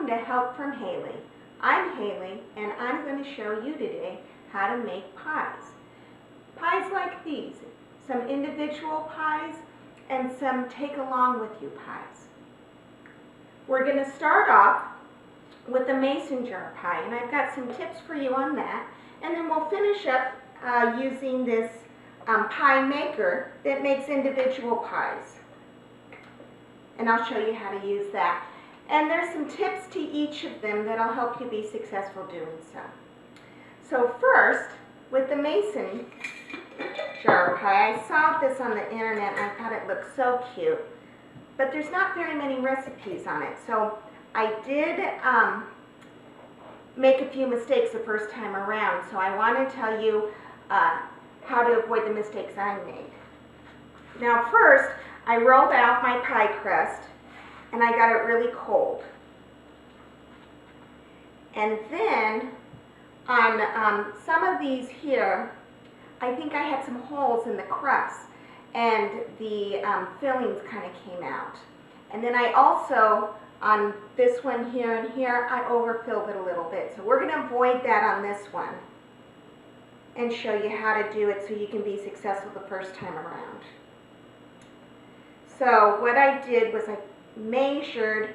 Welcome to Help from Haley. I'm Haley and I'm going to show you today how to make pies. Pies like these, some individual pies and some take along with you pies. We're going to start off with a mason jar pie, and I've got some tips for you on that, and then we'll finish up using this pie maker that makes individual pies. And I'll show you how to use that. And there's some tips to each of them that'll help you be successful doing so. So first, with the mason jar pie, I saw this on the internet and I thought it looked so cute. But there's not very many recipes on it. So I did make a few mistakes the first time around. So I want to tell you how to avoid the mistakes I made. Now first, I rolled out my pie crust and I got it really cold. And then on some of these here, I think I had some holes in the crust and the fillings kind of came out. And then I also, on this one here and here, I overfilled it a little bit. So we're going to avoid that on this one and show you how to do it so you can be successful the first time around. So what I did was I measured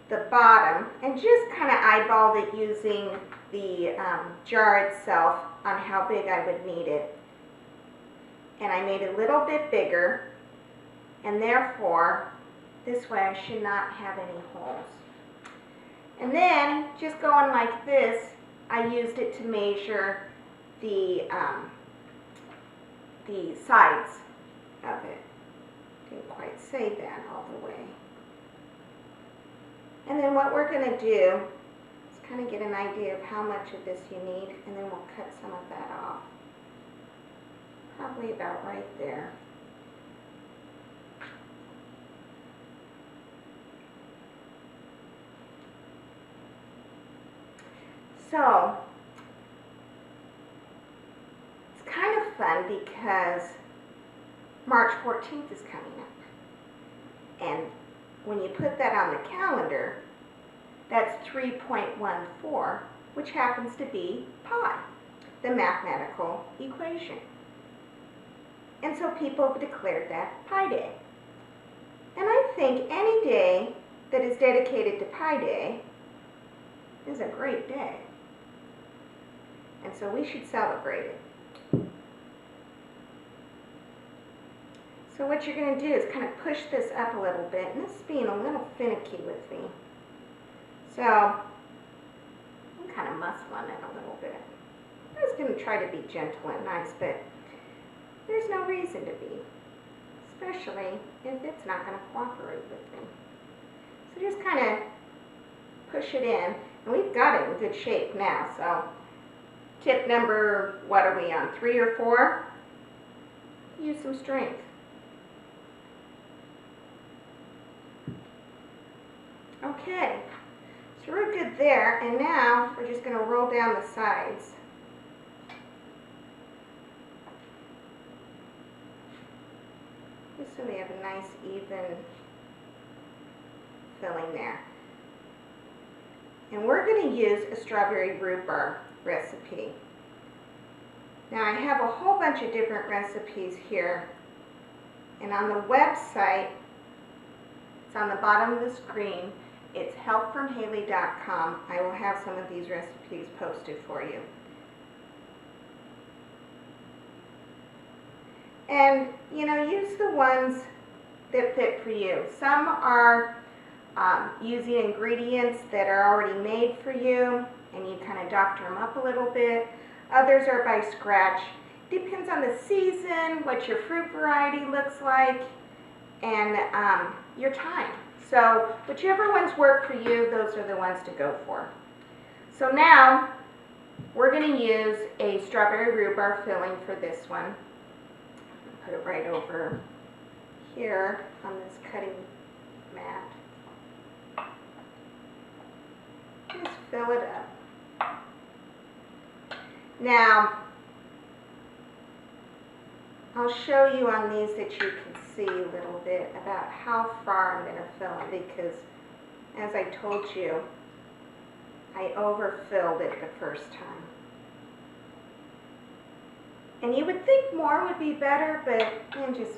the bottom and just kind of eyeballed it using the jar itself on how big I would need it. And I made it a little bit bigger, and therefore this way I should not have any holes. And then just going like this, I used it to measure the sides of it. Didn't quite say that all the way. And then what we're going to do is kind of get an idea of how much of this you need, and then we'll cut some of that off. Probably about right there. So, it's kind of fun because March 14th is coming up. And when you put that on the calendar, that's 3.14, which happens to be pi, the mathematical equation. And so people have declared that Pi Day. And I think any day that is dedicated to Pi Day is a great day. And so we should celebrate it. So what you're going to do is kind of push this up a little bit, and this is being a little finicky with me. So I'm kind of muscling it a little bit. I'm just going to try to be gentle and nice, but there's no reason to be, especially if it's not going to cooperate with me. So just kind of push it in, and we've got it in good shape now. So tip number, what are we on, 3 or 4? Use some strength. Okay, so we're good there, and now we're just going to roll down the sides. Just so we have a nice even filling there. And we're going to use a strawberry rhubarb recipe. Now I have a whole bunch of different recipes here, and on the website, it's on the bottom of the screen, it's helpfromhaley.com. I will have some of these recipes posted for you. And, you know, use the ones that fit for you. Some are using ingredients that are already made for you, and you kind of doctor them up a little bit. Others are by scratch. Depends on the season, what your fruit variety looks like, and your time. So whichever ones work for you, those are the ones to go for. So now we're going to use a strawberry rhubarb filling for this one. Put it right over here on this cutting mat. Just fill it up. Now, I'll show you on these that you can see a little bit about how far I'm going to fill them, because as I told you, I overfilled it the first time. And you would think more would be better, but just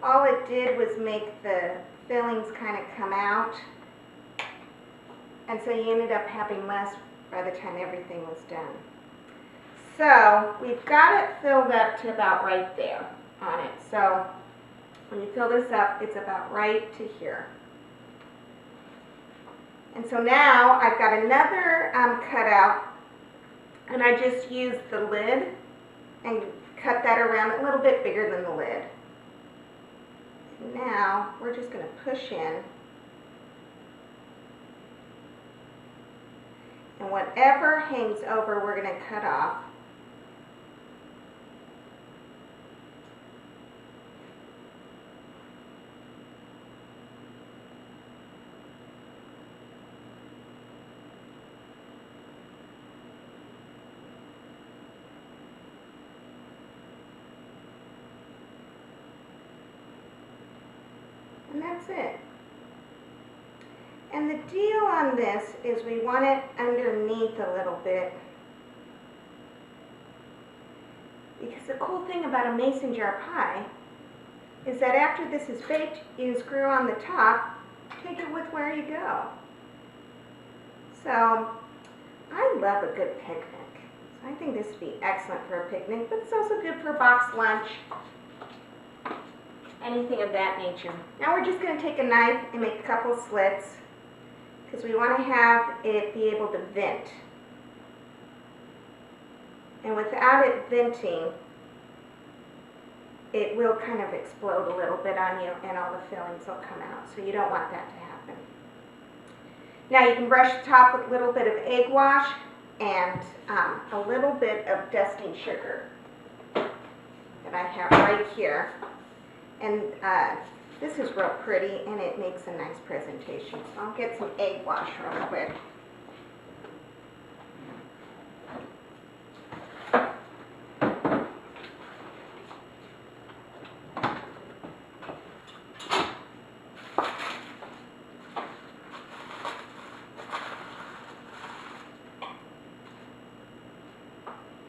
all it did was make the fillings kind of come out. And so you ended up having less by the time everything was done. So we've got it filled up to about right there on it. So when you fill this up, it's about right to here. And so now I've got another cutout, and I just used the lid and cut that around a little bit bigger than the lid. And now we're just going to push in. And whatever hangs over, we're going to cut off. And that's it. And the deal on this is we want it underneath a little bit. Because the cool thing about a mason jar pie is that after this is baked, you screw on the top, take it with where you go. So I love a good picnic. So I think this would be excellent for a picnic, but it's also good for a box lunch. Anything of that nature. Now we're just going to take a knife and make a couple slits because we want to have it be able to vent. And without it venting, it will kind of explode a little bit on you and all the fillings will come out. So you don't want that to happen. Now you can brush the top with a little bit of egg wash and a little bit of dusting sugar that I have right here. And this is real pretty and it makes a nice presentation. So I'll get some egg wash real quick.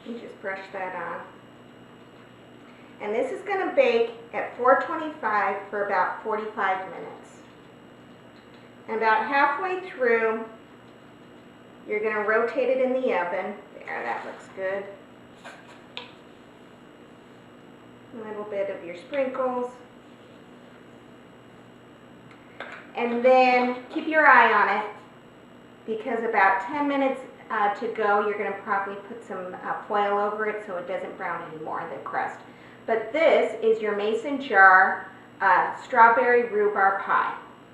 You just brush that on. And this is going to bake at 425 for about 45 minutes. And about halfway through, you're going to rotate it in the oven. There, that looks good. A little bit of your sprinkles. And then keep your eye on it because about 10 minutes to go, you're going to probably put some foil over it so it doesn't brown anymore, the crust. But this is your mason jar strawberry rhubarb pie.